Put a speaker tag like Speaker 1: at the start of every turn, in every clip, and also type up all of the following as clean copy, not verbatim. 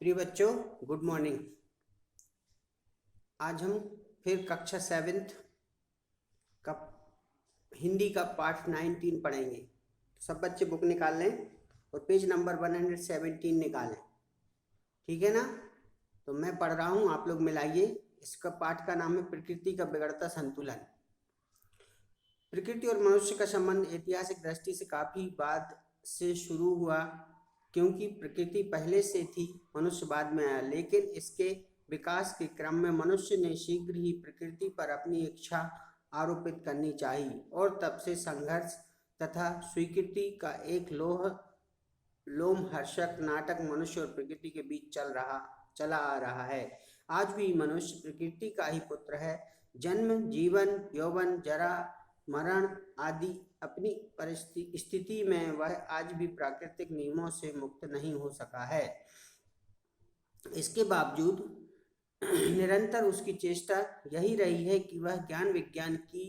Speaker 1: प्रिय बच्चों, good morning. आज हम फिर कक्षा 7th का हिंदी का पाठ 19 पढ़ेंगे। तो सब बच्चे बुक निकाल लें और पेज नंबर 117 निकालें। ठीक है ना? तो मैं पढ़ रहा हूँ, आप लोग मिलाइए। इसका पाठ का नाम है प्रकृति का बिगड़ता संतुलन। प्रकृति और मनुष्य का संबंध ऐतिहासिक दृष्टि से काफी बाद से शुरू हुआ, क्योंकि प्रकृति पहले से थी, मनुष्य बाद में आया। लेकिन इसके विकास के क्रम में मनुष्य ने शीघ्र ही प्रकृति पर अपनी इच्छा आरोपित करनी चाहिए और तब से संघर्ष तथा स्वीकृति का एक लोमहर्षक नाटक मनुष्य और प्रकृति के बीच चला आ रहा है। आज भी मनुष्य प्रकृति का ही पुत्र है। जन्म, जीवन, यौवन, जरा, मरण आदि अपनी स्थिति में वह आज भी प्राकृतिक नियमों से मुक्त नहीं हो सका है। इसके बावजूद निरंतर उसकी चेष्टा यही रही है कि वह ज्ञान विज्ञान की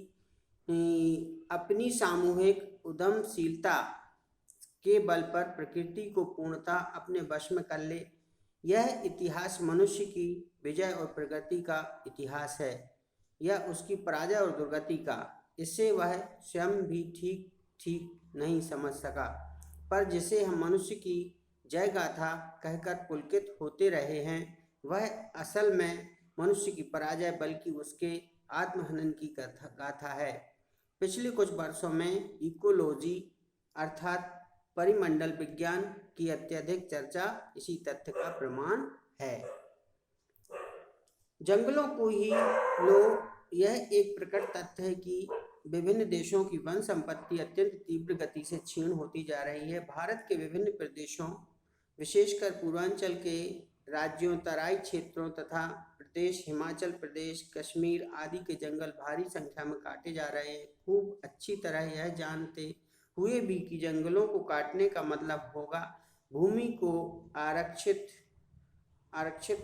Speaker 1: अपनी सामूहिक उद्यमशीलता के बल पर प्रकृति को पूर्णतः अपने वश में कर ले। यह इतिहास मनुष्य की विजय और प्रगति का इतिहास है, यह उसकी पराजय और दुर्गति का। इसे वह स्वयं भी ठीक नहीं समझ सका, पर जिसे हम मनुष्य की जय गाथा कहकर पुलकित होते रहे हैं, वह असल में मनुष्य की पराजय बल्कि उसके आत्महनन की गाथा है। पिछले कुछ वर्षों में इकोलॉजी अर्थात परिमंडल विज्ञान की अत्यधिक चर्चा इसी तथ्य का प्रमाण है। जंगलों को ही लो, यह एक प्रकट तथ्य है कि विभिन्न देशों की वन संपत्ति अत्यंत तीव्र गति से क्षीण होती जा रही है। भारत के विभिन्न प्रदेशों, विशेषकर पूर्वांचल के राज्यों, तराई क्षेत्रों तथा प्रदेश, हिमाचल प्रदेश, कश्मीर आदि के जंगल भारी संख्या में काटे जा रहे हैं। खूब अच्छी तरह यह जानते हुए भी कि जंगलों को काटने का मतलब होगा भूमि को आरक्षित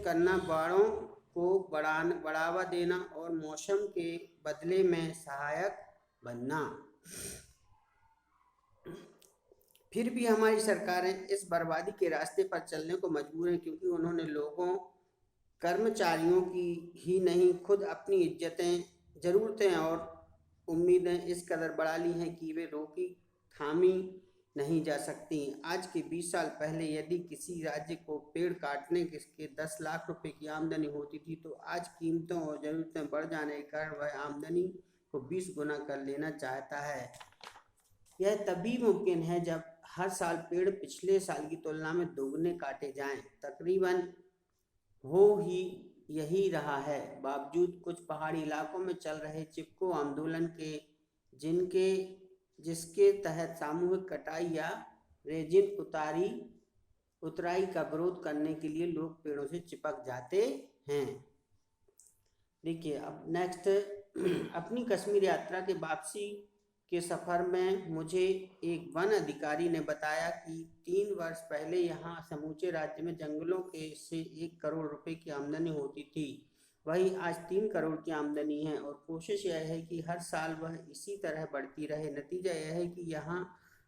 Speaker 1: करना, बाड़ों को बढ़ावा देना और मौसम के बदले में सहायक बनना। फिर भी हमारी सरकारें इस बर्बादी के रास्ते पर चलने को मजबूर हैं, क्योंकि उन्होंने लोगों, कर्मचारियों की ही नहीं, खुद अपनी इज्जतें, जरूरतें और उम्मीदें इस कदर बढ़ा ली हैं कि वे रोकी थामी नहीं जा सकती। आज के 20 साल पहले यदि किसी राज्य को पेड़ काटने के 10 लाख रुपए की आमदनी होती थी, तो आज कीमतों और जरूरतें बढ़ जाने के कारण वह आमदनी को 20 गुना कर लेना चाहता है। यह तभी मुमकिन है जब हर साल पेड़ पिछले साल की तुलना में दोगुने काटे जाएं। तकरीबन हो ही यही रहा है। बावजूद कुछ पहाड़ी इलाकों में चल रहे चिपको आंदोलन के, जिसके तहत सामूहिक कटाई या रेजिन उतराई का विरोध करने के लिए लोग पेड़ों से चिपक जाते हैं। देखिए अब नेक्स्ट, अपनी कश्मीर यात्रा के वापसी के सफर में मुझे एक वन अधिकारी ने बताया कि 3 वर्ष पहले यहाँ समूचे राज्य में जंगलों के से 1 करोड़ रुपए की आमदनी होती थी। वही आज 3 करोड़ की आमदनी है और कोशिश यह है कि हर साल वह इसी तरह बढ़ती रहे। नतीजा यह है कि यहाँ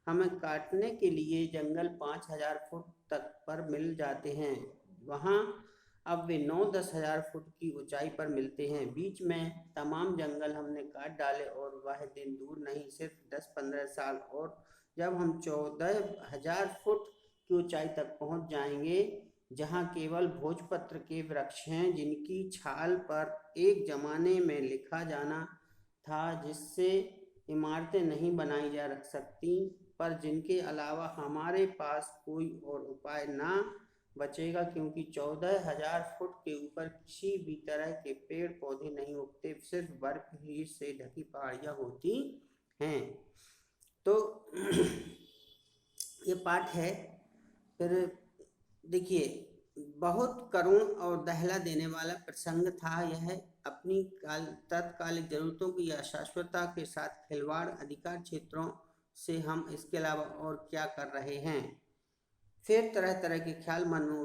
Speaker 1: हमें काटने के लिए जंगल 5000 फुट तक पर मिल जाते हैं, वहाँ अब वे 9-10 हजार फुट की ऊंचाई पर मिलते हैं। बीच में तमाम जंगल हमने काट डाले और वह दिन दूर नहीं, सिर्फ 10-15 साल और जब हम 14,000 फुट की ऊंचाई तक पहुंच जाएंगे, जहां केवल भोजपत्र के वृक्ष हैं, जिनकी छाल पर एक जमाने में लिखा जाना था जिससे इमारतें नहीं बनाई जा सकती, पर जिनके अलावा हमारे पास कोई और उपाय ना बचेगा, क्योंकि 14,000 फुट के ऊपर किसी भी तरह के पेड़ पौधे नहीं उगते, सिर्फ बर्फ ही से ढकी पहाड़ियाँ होती हैं। तो ये पाठ है। फिर देखिए, बहुत करुण और दहला देने वाला प्रसंग था यह। अपनी तत्कालिक जरूरतों की अशाश्वतता के साथ खिलवाड़, अधिकार क्षेत्रों से हम इसके अलावा और क्या कर रहे हैं। फिर तरह तरह के ख्याल मन में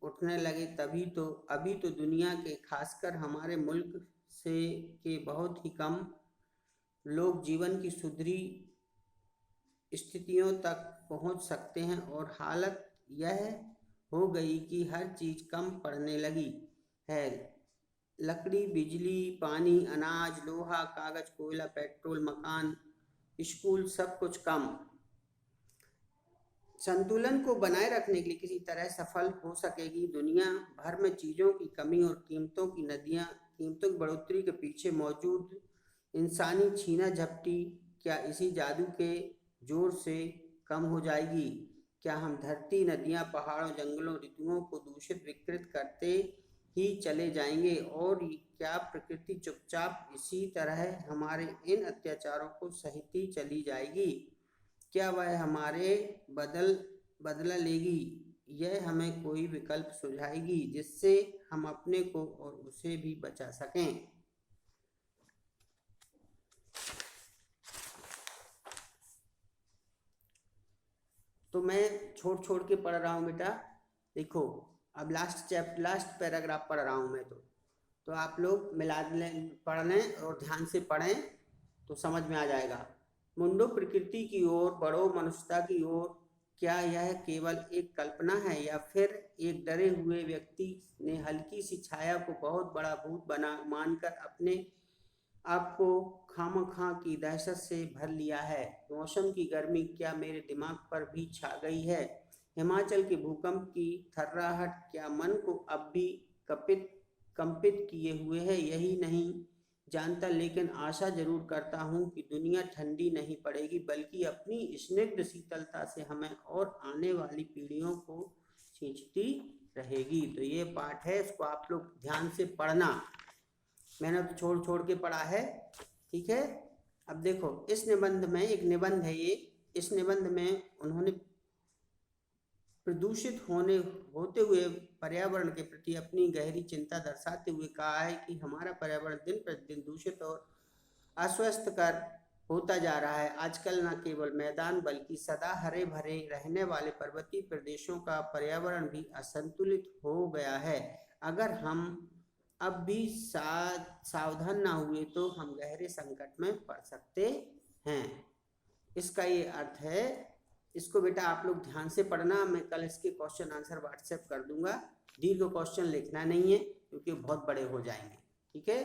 Speaker 1: उठने लगे। अभी तो दुनिया के, खासकर हमारे मुल्क से के बहुत ही कम लोग जीवन की सुधरी स्थितियों तक पहुंच सकते हैं और हालत यह हो गई कि हर चीज कम पड़ने लगी है। लकड़ी, बिजली, पानी, अनाज, लोहा, कागज, कोयला, पेट्रोल, मकान, स्कूल, सब कुछ कम। संतुलन को बनाए रखने के लिए किसी तरह सफल हो सकेगी। दुनिया भर में चीजों की कमी और कीमतों की बढ़ोतरी के पीछे मौजूद इंसानी छीना झपटी क्या इसी जादू के जोर से कम हो जाएगी? क्या हम धरती, नदियां, पहाड़ों, जंगलों, ऋतुओं को दूषित विकृत करते ही चले जाएंगे? और क्या प्रकृति चुपचाप इसी तरह हमारे इन अत्याचारों को सहती चली जाएगी? क्या वह हमारे बदला लेगी? यह हमें कोई विकल्प सुझाएगी जिससे हम अपने को और उसे भी बचा सकें? तो मैं छोड़ के पढ़ रहा हूँ बेटा। देखो, अब लास्ट पैराग्राफ पढ़ रहा हूँ मैं। तो आप लोग मिला लें, पढ़ लें और ध्यान से पढ़ें तो समझ में आ जाएगा। मुंडो प्रकृति की ओर बढ़ो, मनुष्यता की ओर। क्या यह केवल एक कल्पना है या फिर एक डरे हुए व्यक्ति ने हल्की सी छाया को बहुत बड़ा भूत बना मानकर अपने आपको खामखा की दहशत से भर लिया है? मौसम की गर्मी क्या मेरे दिमाग पर भी छा गई है? हिमाचल के भूकंप की थर्राहट क्या मन को अब भी कंपित किए हुए है? यही नहीं जानता, लेकिन आशा जरूर करता हूँ कि दुनिया ठंडी नहीं पड़ेगी बल्कि अपनी स्निग्ध शीतलता से हमें और आने वाली पीढ़ियों को खींचती रहेगी। तो ये पाठ है, इसको आप लोग ध्यान से पढ़ना। मैंने तो छोड़ के पढ़ा है, ठीक है। अब देखो, इस निबंध में एक निबंध है ये। इस निबंध में उन्होंने प्रदूषित होते हुए पर्यावरण के प्रति अपनी गहरी चिंता दर्शाते हुए कहा है कि हमारा पर्यावरण दिन प्रतिदिन दूषित और अस्वस्थकर होता जा रहा है। आजकल न केवल मैदान बल्कि सदा हरे भरे रहने वाले पर्वतीय प्रदेशों का पर्यावरण भी असंतुलित हो गया है। अगर हम अब भी सावधान ना हुए तो हम गहरे संकट में पड़ सकते हैं। इसका ये अर्थ है। इसको बेटा आप लोग ध्यान से पढ़ना। मैं कल इसके क्वेश्चन आंसर व्हाट्सएप कर दूंगा। दीर्घ क्वेश्चन लिखना नहीं है क्योंकि बहुत बड़े हो जाएंगे, ठीक है।